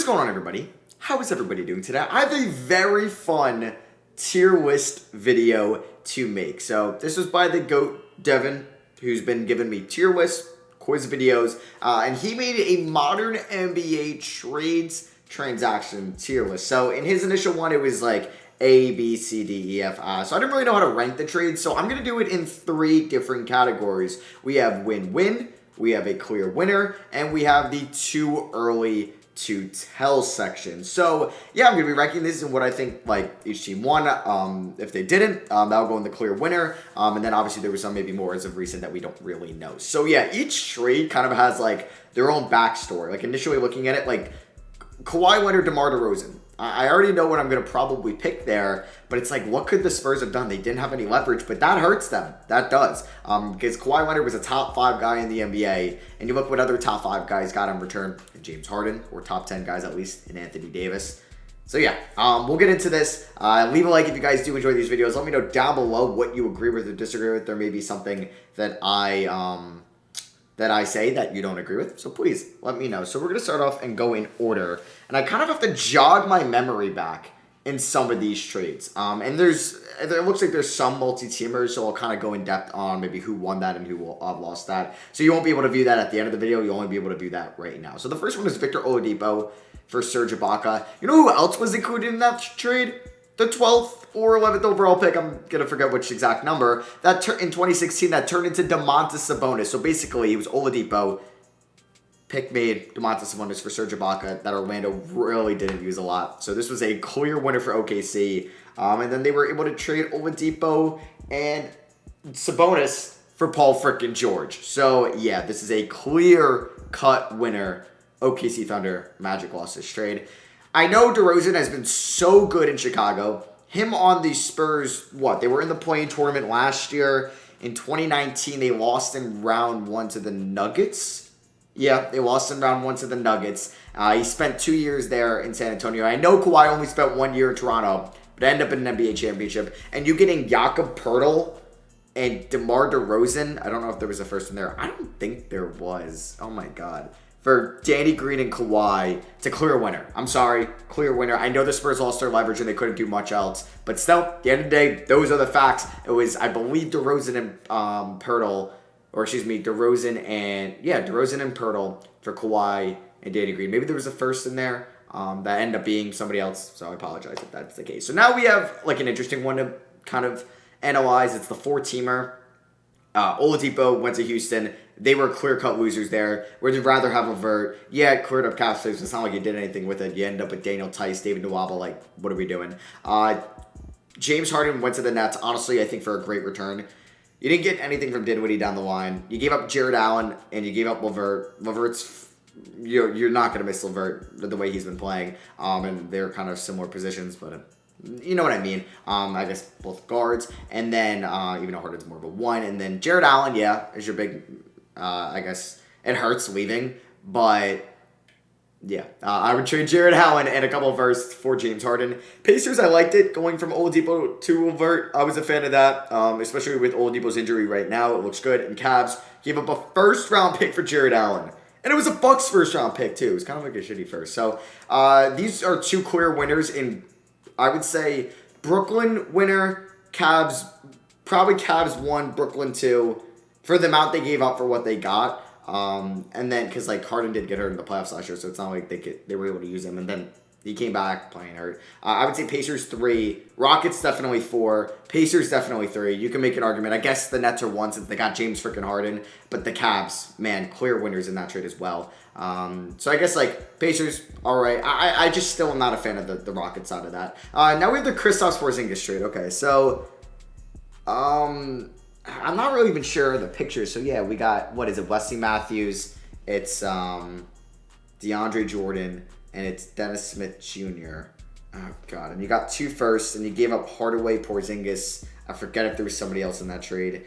going on, everybody? How is everybody doing today? I have a very fun tier list video to make. So this was by the GOAT Devin, who's been giving me tier list quiz videos, and he made a modern NBA trades transaction tier list. So in his initial one, it was like A, B, C, D, E, F, so I didn't really know how to rank the trades, so I'm going to do it in 3 different categories. We have win-win, we have a clear winner, and we have the too early to tell section. So yeah, I'm going to be ranking this in what I think like each team won. If they didn't, that'll go in the clear winner. And then obviously there was some maybe more as of recent that we don't really know. So yeah, each trade kind of has like their own backstory. Like initially looking at it, like Kawhi Leonard, DeMar DeRozan. I already know what I'm going to probably pick there, but it's like, what could the Spurs have done? They didn't have any leverage, but that hurts them. That does. Because Kawhi Leonard was a top 5 guy in the NBA, and you look what other top 5 guys got in return, in James Harden, or top 10 guys at least, in Anthony Davis. So yeah, we'll get into this. Leave a like if you guys do enjoy these videos. Let me know down below what you agree with or disagree with. There may be something that I say that you don't agree with, so please let me know. So we're going to start off and go in order, and I kind of have to jog my memory back in some of these trades. And it looks like there's some multi-teamers, so I'll kind of go in depth on maybe who won that and who lost that. So you won't be able to view that at the end of the video, you'll only be able to view that right now. So the first one is Victor Oladipo for Serge Ibaka. You know who else was included in that trade? The 12th or 11th overall pick, I'm going to forget which exact number, that in 2016 that turned into Domantas Sabonis. So basically, it was Oladipo, pick made Domantas Sabonis for Serge Ibaka that Orlando really didn't use a lot. So this was a clear winner for OKC. And then they were able to trade Oladipo and Sabonis for Paul frickin' George. So yeah, this is a clear-cut winner. OKC Thunder, Magic lost this trade. I know DeRozan has been so good in Chicago. Him on the Spurs, they were in the play-in tournament last year. In 2019, they lost in round 1 to the Nuggets. Yeah, they lost in round 1 to the Nuggets. He spent 2 years there in San Antonio. I know Kawhi only spent 1 year in Toronto, but ended up in an NBA championship. And you getting Jakob Poeltl and DeMar DeRozan, I don't know if there was a first one there. I don't think there was. Oh my God. For Danny Green and Kawhi, it's a clear winner. I'm sorry, clear winner. I know the Spurs lost their leverage and they couldn't do much else. But still, at the end of the day, those are the facts. It was, I believe, DeRozan and DeRozan and Poeltl for Kawhi and Danny Green. Maybe there was a first in there that ended up being somebody else. So I apologize if that's the case. So now we have like an interesting one to kind of analyze. It's the 4-teamer. Oladipo went to Houston. They were clear-cut losers there. Would you rather have LeVert? Yeah, it cleared up cap space. It's not like you did anything with it. You end up with Daniel Tice, David Nwaba. Like, what are we doing? James Harden went to the Nets. Honestly, I think for a great return. You didn't get anything from Dinwiddie down the line. You gave up Jared Allen, and you gave up LeVert. LeVert's, you're not going to miss LeVert the way he's been playing. And they're kind of similar positions, but you know what I mean. I guess both guards. And then, even though Harden's more of a 1. And then Jared Allen, yeah, is your big... I guess it hurts leaving, but yeah, I would trade Jared Allen and a couple of firsts for James Harden. Pacers, I liked it going from Oladipo to LeVert. I was a fan of that, especially with Oladipo's injury right now. It looks good. And Cavs gave up a first-round pick for Jared Allen. And it was a Bucks first-round pick, too. It was kind of like a shitty first. So these are 2 clear winners in, I would say, Brooklyn winner, Cavs, probably Cavs 1, Brooklyn 2. For the amount they gave up for what they got. And then, because like Harden did get hurt in the playoffs last year, so it's not like they were able to use him. And then he came back playing hurt. I would say Pacers 3. Rockets definitely 4. Pacers definitely 3. You can make an argument. I guess the Nets are 1 since they got James freaking Harden. But the Cavs, man, clear winners in that trade as well. So I guess like Pacers, all right. I just still am not a fan of the Rockets side of that. Now we have the Kristaps Porzingis trade. Okay, so... I'm not really even sure of the pictures. So, yeah, we got, what is it, Wesley Matthews, it's DeAndre Jordan, and it's Dennis Smith Jr. Oh, God. And you got 2 firsts, and you gave up Hardaway, Porzingis. I forget if there was somebody else in that trade.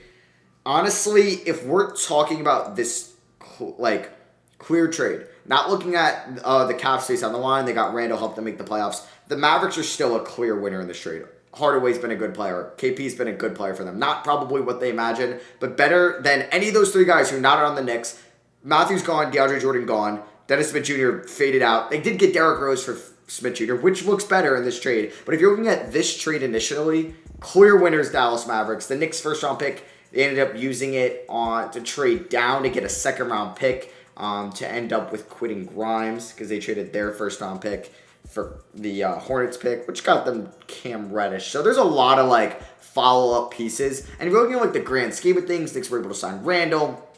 Honestly, if we're talking about this, like, clear trade, not looking at the cap space on the line, they got Randall, helped them make the playoffs. The Mavericks are still a clear winner in this trade. Hardaway's been a good player. KP's been a good player for them. Not probably what they imagined, but better than any of those 3 guys who are not on the Knicks. Matthews gone, DeAndre Jordan gone. Dennis Smith Jr. faded out. They did get Derrick Rose for Smith Jr., which looks better in this trade. But if you're looking at this trade initially, clear winners Dallas Mavericks. The Knicks' first round pick, they ended up using it to trade down to get a second round pick to end up with quitting Grimes because they traded their first round pick for the Hornets pick, which got them Cam Reddish. So there's a lot of like follow-up pieces. And if you're looking at like the grand scheme of things, Knicks were able to sign Randall,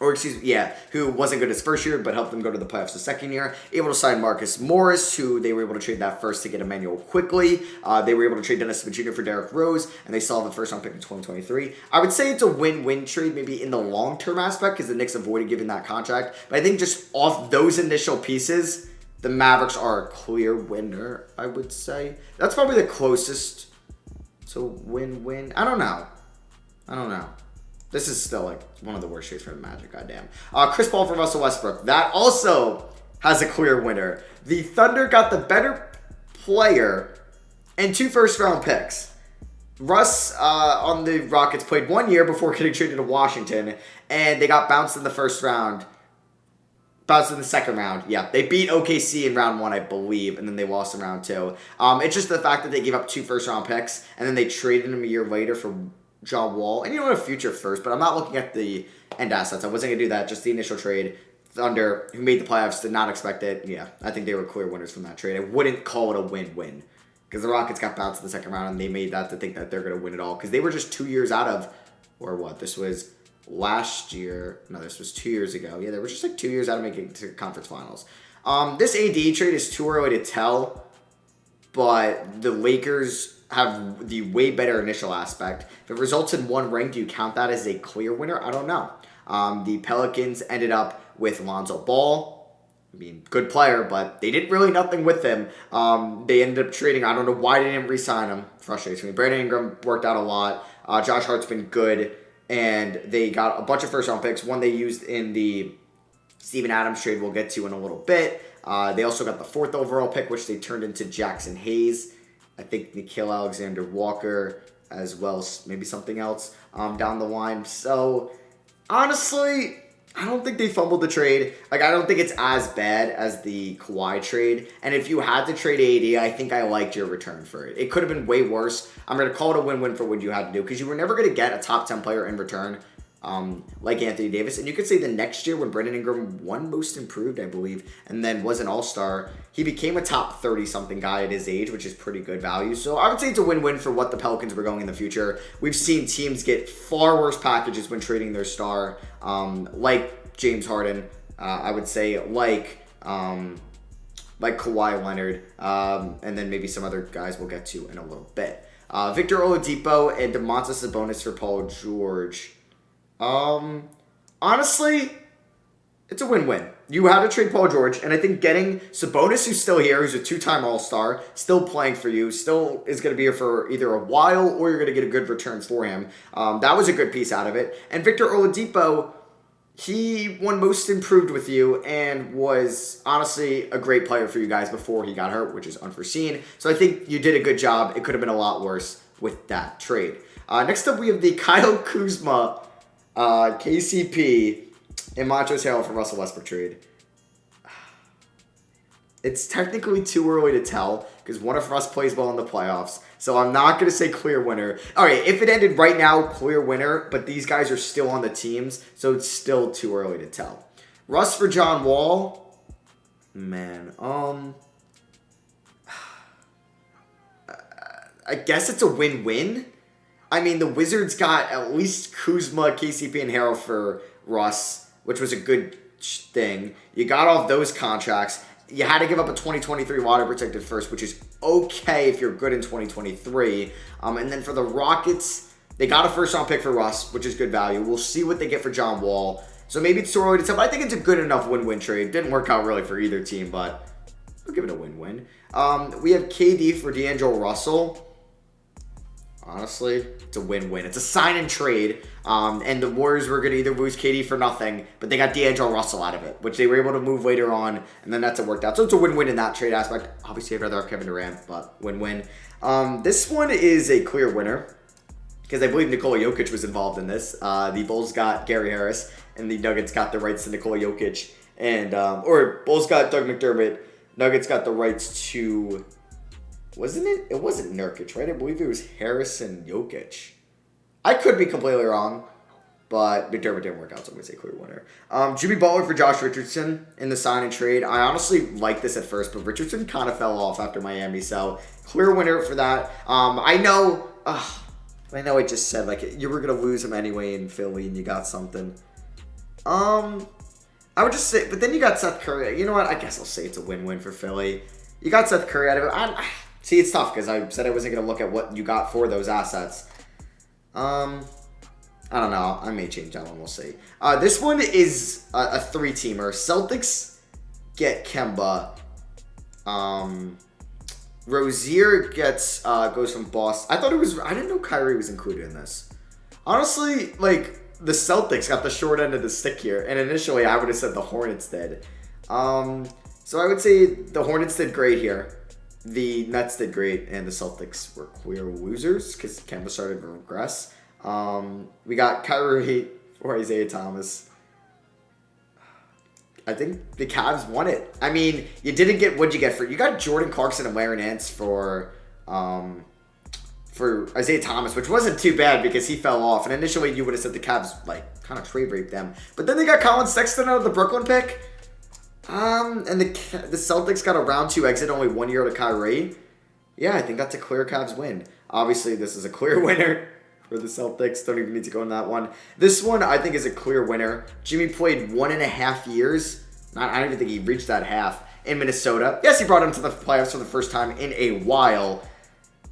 who wasn't good his first year, but helped them go to the playoffs the second year. Able to sign Marcus Morris, who they were able to trade that first to get Emmanuel quickly. They were able to trade Dennis Smith Jr. for Derrick Rose, and they saw the first round pick in 2023. I would say it's a win-win trade, maybe in the long-term aspect, because the Knicks avoided giving that contract. But I think just off those initial pieces, the Mavericks are a clear winner, I would say. That's probably the closest to win-win. I don't know. This is still like one of the worst trades for the Magic, goddamn. Chris Paul for Russell Westbrook. That also has a clear winner. The Thunder got the better player and 2 first-round picks. Russ on the Rockets played 1 year before getting traded to Washington, and they got bounced in the first round. Bounced in the second round. Yeah, they beat OKC in round 1, I believe, and then they lost in round 2. It's just the fact that they gave up 2 first-round picks, and then they traded him a year later for John Wall. And you know, a future first, but I'm not looking at the end assets. I wasn't going to do that, just the initial trade. Thunder, who made the playoffs, did not expect it. Yeah, I think they were clear winners from that trade. I wouldn't call it a win-win, because the Rockets got bounced in the second round, and they made that to think that they're going to win it all, because they were just 2 years out of, or what, this was last year. No, this was 2 years ago. Yeah, they were just like 2 years out of making it to conference finals. This AD trade is too early to tell, but the Lakers have the way better initial aspect. If it results in 1 ring, do you count that as a clear winner? I don't know. The Pelicans ended up with Lonzo Ball. I mean, good player, but they did really nothing with him. They ended up trading. I don't know why they didn't re-sign him. Frustrates me. Brandon Ingram worked out a lot. Josh Hart's been good. And they got a bunch of first-round picks. One they used in the Steven Adams trade we'll get to in a little bit. They also got the 4th overall pick, which they turned into Jackson Hayes. I think Nickeil Alexander-Walker, as well as maybe something else down the line. So, honestly, I don't think they fumbled the trade. Like, I don't think it's as bad as the Kawhi trade. And if you had to trade AD, I think I liked your return for it. It could have been way worse. I'm going to call it a win-win for what you had to do, because you were never going to get a top 10 player in return like Anthony Davis. And you could say the next year when Brandon Ingram won Most Improved, I believe, and then was an all-star, he became a top 30-something guy at his age, which is pretty good value. So I would say it's a win-win for what the Pelicans were going in the future. We've seen teams get far worse packages when trading their star, like James Harden, I would say, like Kawhi Leonard, and then maybe some other guys we'll get to in a little bit. Victor Oladipo and Domantas Sabonis for Paul George. Honestly, it's a win-win. You had to trade Paul George, and I think getting Sabonis, who's still here, who's a 2-time All-Star, still playing for you, still is going to be here for either a while, or you're going to get a good return for him. That was a good piece out of it. And Victor Oladipo, he won Most Improved with you and was honestly a great player for you guys before he got hurt, which is unforeseen. So I think you did a good job. It could have been a lot worse with that trade. Next up, we have the Kyle Kuzma, KCP, and Montrezl Harrell for Russell Westbrook trade. It's technically too early to tell because one of us plays well in the playoffs. So I'm not going to say clear winner. All right, if it ended right now, clear winner, but these guys are still on the teams, so it's still too early to tell. Russ for John Wall. Man, I guess it's a win-win. I mean, the Wizards got at least Kuzma, KCP, and Harrell for Russ, which was a good thing. You got off those contracts. You had to give up a 2023 water protected first, which is okay if you're good in 2023. And then for the Rockets, they got a first round pick for Russ, which is good value. We'll see what they get for John Wall. So maybe it's too early to tell, but I think it's a good enough win-win trade. Didn't work out really for either team, but we'll give it a win-win. We have KD for D'Angelo Russell. Honestly, it's a win-win. It's a sign and trade. And the Warriors were going to either lose KD for nothing, but they got D'Angelo Russell out of it, which they were able to move later on, and then that's it worked out. So it's a win-win in that trade aspect. Obviously, I'd rather have Kevin Durant, but win-win. This one is a clear winner because I believe Nikola Jokic was involved in this. The Bulls got Gary Harris, and the Nuggets got the rights to Nikola Jokic And, or Bulls got Doug McDermott. Nuggets got the rights to, wasn't it? It wasn't Nurkic, right? I believe it was Harrison Jokic. I could be completely wrong, but McDermott didn't work out, so I'm going to say clear winner. Jimmy Butler for Josh Richardson in the sign and trade. I honestly liked this at first, but Richardson kind of fell off after Miami, so clear winner for that. I know I just said, like, you were going to lose him anyway in Philly, and you got something. I would just say, but then you got Seth Curry. You know what? I guess I'll say it's a win-win for Philly. You got Seth Curry out of it. See, it's tough because I said I wasn't going to look at what you got for those assets. I don't know. I may change that one. We'll see. This one is a three-teamer. Celtics get Kemba. Rozier goes from Boston. I didn't know Kyrie was included in this. Honestly, like, the Celtics got the short end of the stick here, and initially I would have said the Hornets did. So I would say the Hornets did great here. The Nets did great, and the Celtics were clear losers because Kemba started to regress. We got Kyrie for Isaiah Thomas. I think the Cavs won it. I mean, you didn't get, what'd you get for? You got Jordan Clarkson and Larry Nance for Isaiah Thomas, which wasn't too bad because he fell off. And initially, you would have said the Cavs, like, kind of trade raped them. But then they got Colin Sexton out of the Brooklyn pick. And the Celtics got a round 2 exit, only 1 year to Kyrie. Yeah, I think that's a clear Cavs win. Obviously, this is a clear winner for the Celtics. Don't even need to go in that one. This one, I think, is a clear winner. Jimmy played 1.5 years. I don't even think he reached that half in Minnesota. Yes, he brought him to the playoffs for the first time in a while.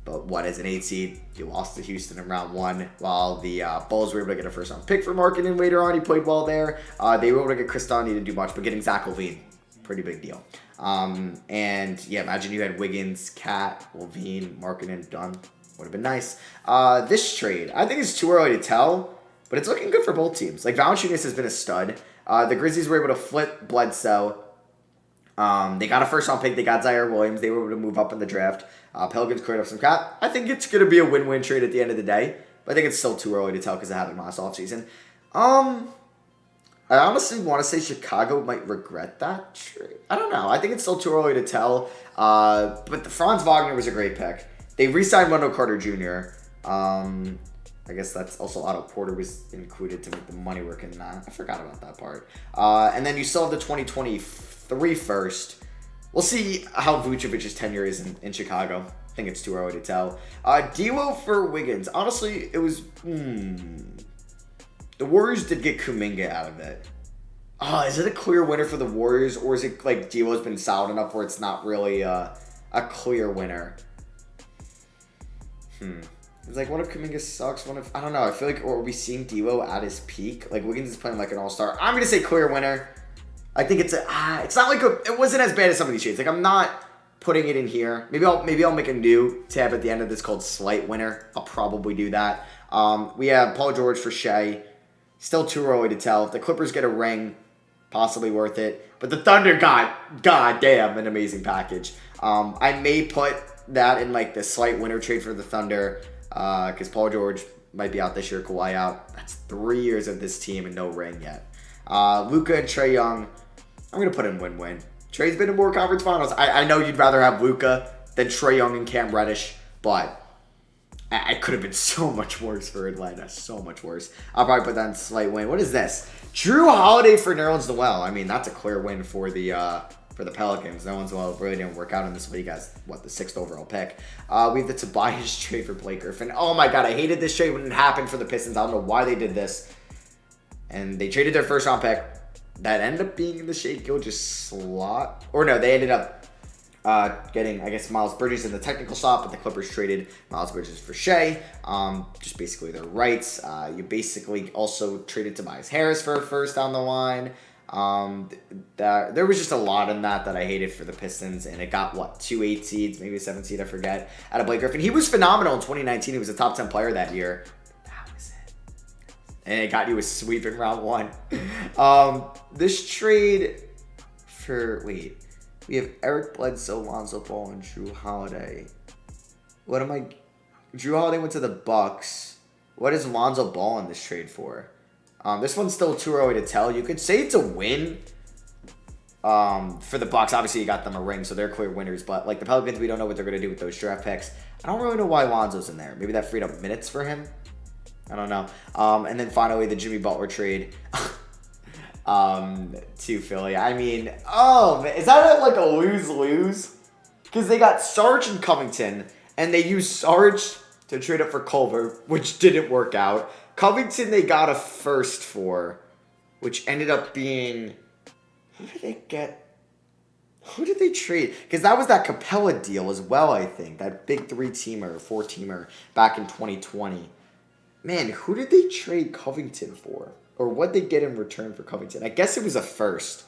But what, as an 8 seed, you lost to Houston in round 1, while the Bulls were able to get a first-round pick for Markkanen later on. He played well there. They were able to get Chris Dunn. He didn't do much, but getting Zach LaVine, pretty big deal. And, yeah, imagine you had Wiggins, Cat, LaVine, Markkanen, Dunn. Would have been nice. This trade, I think it's too early to tell, but it's looking good for both teams. Like, Valanciunas has been a stud. The Grizzlies were able to flip Bledsoe. They got a first-round pick. They got Zaire Williams. They were able to move up in the draft. Pelicans cleared up some cap. I think it's going to be a win-win trade at the end of the day, but I think it's still too early to tell because it happened last offseason. I honestly want to say Chicago might regret that trade. I don't know. I think it's still too early to tell, but the Franz Wagner was a great pick. They re-signed Wendell Carter Jr. I guess that's also Otto Porter was included to make the money work in that. I forgot about that part. And then you still have the 2023 first. We'll see how Vucevic's tenure is in Chicago. I think it's too early to tell. D'Lo for Wiggins. Honestly, it was... The Warriors did get Kuminga out of it. Is it a clear winner for the Warriors? Or is it like D'Lo's been solid enough where it's not really a clear winner? It's like, what if Kuminga sucks? What if... I don't know. I feel like, or are we seeing D'Lo at his peak? Like, Wiggins is playing like an all-star. I'm going to say clear winner. I think it's it's not like it wasn't as bad as some of these shades. Like, I'm not putting it in here. Maybe I'll make a new tab at the end of this called slight winner. I'll probably do that. We have Paul George for Shea. Still too early to tell. If the Clippers get a ring, possibly worth it. But the Thunder got, goddamn, an amazing package. I may put that in like the slight winner trade for the Thunder because Paul George might be out this year, Kawhi out. That's 3 years of this team and no ring yet. Luka and Trae Young, I'm going to put in win-win. Trae's been in more conference finals. I know you'd rather have Luka than Trae Young and Cam Reddish, but it could have been so much worse for Atlanta. So much worse. I'll probably put that in slight win. What is this? Drew Holiday for Nerlens Noel. I mean, that's a clear win for the Pelicans. Nerlens Noel really didn't work out in this league as, the 6th overall pick. We have the Tobias trade for Blake Griffin. Oh my god, I hated this trade when it happened for the Pistons. I don't know why they did this. And they traded their first-round pick. That ended up being in the Shea Gilgeous slot. Or no, they ended up getting, I guess, Miles Bridges in the technical slot, but the Clippers traded Miles Bridges for Shea. Just basically their rights. You basically also traded Tobias Harris for a first down the line. There was just a lot in that I hated for the Pistons, and it got, 2 8 seeds, maybe a 7 seed, I forget, out of Blake Griffin. He was phenomenal in 2019. He was a top 10 player that year. And it got you a sweep in round 1. This trade for... Wait. We have Eric Bledsoe, Lonzo Ball, and Drew Holiday. Drew Holiday went to the Bucks. What is Lonzo Ball in this trade for? This one's still too early to tell. You could say it's a win. For the Bucks, obviously you got them a ring, so they're clear winners. But like the Pelicans, we don't know what they're going to do with those draft picks. I don't really know why Lonzo's in there. Maybe that freed up minutes for him. I don't know. And then finally the Jimmy Butler trade to Philly. I mean, oh man, is that like a lose-lose? Because they got Serge and Covington, and they used Serge to trade up for Culver, which didn't work out. Covington they got a first for, which ended up being... Who did they get? Who did they trade? Because that was that Capella deal as well, I think. That big 3-teamer, 4-teamer back in 2020. Man, who did they trade Covington for? Or what they get in return for Covington? I guess it was a first.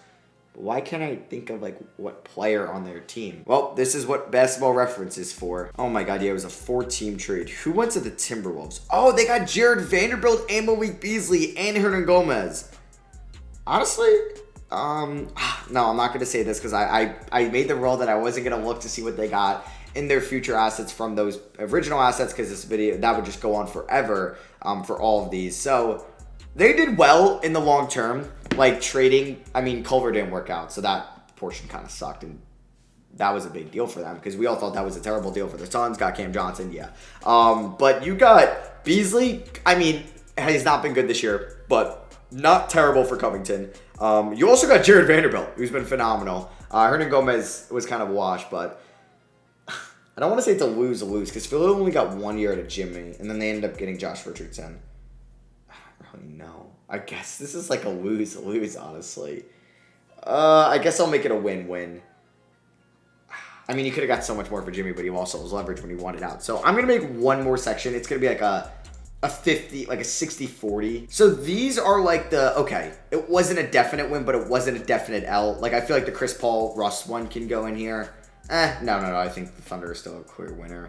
Why can't I think of like what player on their team? Well, this is what Basketball Reference is for. Oh my god, yeah, it was a 4-team trade. Who went to the Timberwolves? Oh, they got Jared Vanderbilt and Malik Beasley and Hernan Gomez. Honestly... no, I'm not going to say this because I made the rule that I wasn't going to look to see what they got in their future assets from those original assets because this video, that would just go on forever for all of these. So they did well in the long term, like trading. I mean, Culver didn't work out, so that portion kind of sucked, and that was a big deal for them because we all thought that was a terrible deal for the Suns. Got Cam Johnson, yeah. But you got Beasley. I mean, he's not been good this year, but not terrible for Covington. You also got Jared Vanderbilt, who's been phenomenal. Hernan Gomez was kind of a wash, but I don't want to say it's a lose-lose because Philly only got 1 year out of Jimmy, and then they ended up getting Josh Richardson. I don't really know. I guess this is like a lose-lose, honestly. I guess I'll make it a win-win. I mean, you could have got so much more for Jimmy, but he also was leverage when he wanted out. So I'm going to make one more section. It's going to be like a 50, like a 60-40. So these are like the, okay, it wasn't a definite win, but it wasn't a definite L. Like, I feel like the Chris Paul Russ one can go in here. No. I think the Thunder is still a clear winner.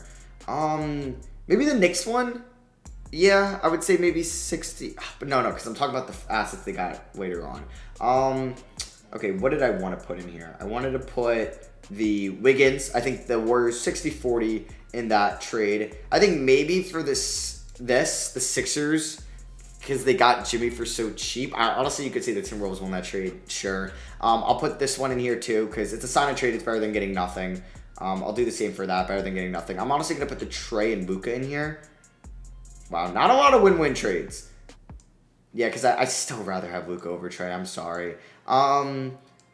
Maybe the Knicks one? Yeah, I would say maybe 60. But no, because I'm talking about the assets they got later on. Okay, what did I want to put in here? I wanted to put the Wiggins. I think the Warriors 60-40 in that trade. I think maybe for the Sixers, because they got Jimmy for so cheap. Honestly, you could say the Timberwolves won that trade, sure. I'll put this one in here too, because it's a sign and trade. It's better than getting nothing. I'll do the same for that, better than getting nothing. I'm honestly going to put the Trey and Luka in here. Wow, not a lot of win-win trades. Yeah, because I still rather have Luka over Trey. I'm sorry.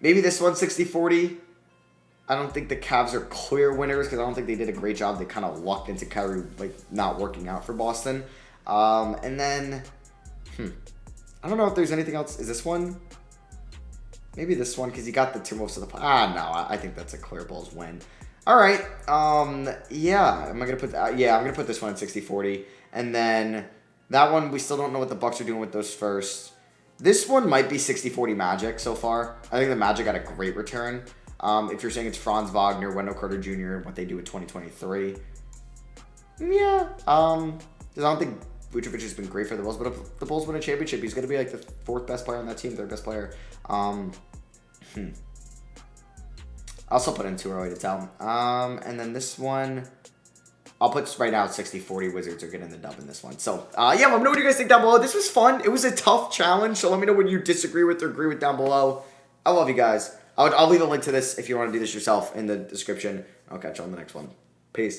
Maybe this one, 60-40. I don't think the Cavs are clear winners because I don't think they did a great job. They kind of lucked into Kyrie like not working out for Boston. And then, I don't know if there's anything else. Is this one? Maybe this one because you got the Timberwolves to the no, I think that's a clear Bulls win. All right. Yeah. Am I gonna put that? Yeah, I'm gonna put this one at 60-40, and then that one we still don't know what the Bucks are doing with those first. This one might be 60-40 Magic so far. I think the Magic got a great return. If you're saying it's Franz Wagner, Wendell Carter Jr., what they do in 2023. Yeah. I don't think Vucevic has been great for the Bulls, but if the Bulls win a championship, he's going to be like the 4th best player on that team, 3rd best player. I'll still put in too early to tell. And then this one, I'll put right now at 60-40. Wizards are getting the dub in this one. So, yeah, let me know what you guys think down below. This was fun. It was a tough challenge, so let me know what you disagree with or agree with down below. I love you guys. I'll leave a link to this if you want to do this yourself in the description. I'll catch you on the next one. Peace.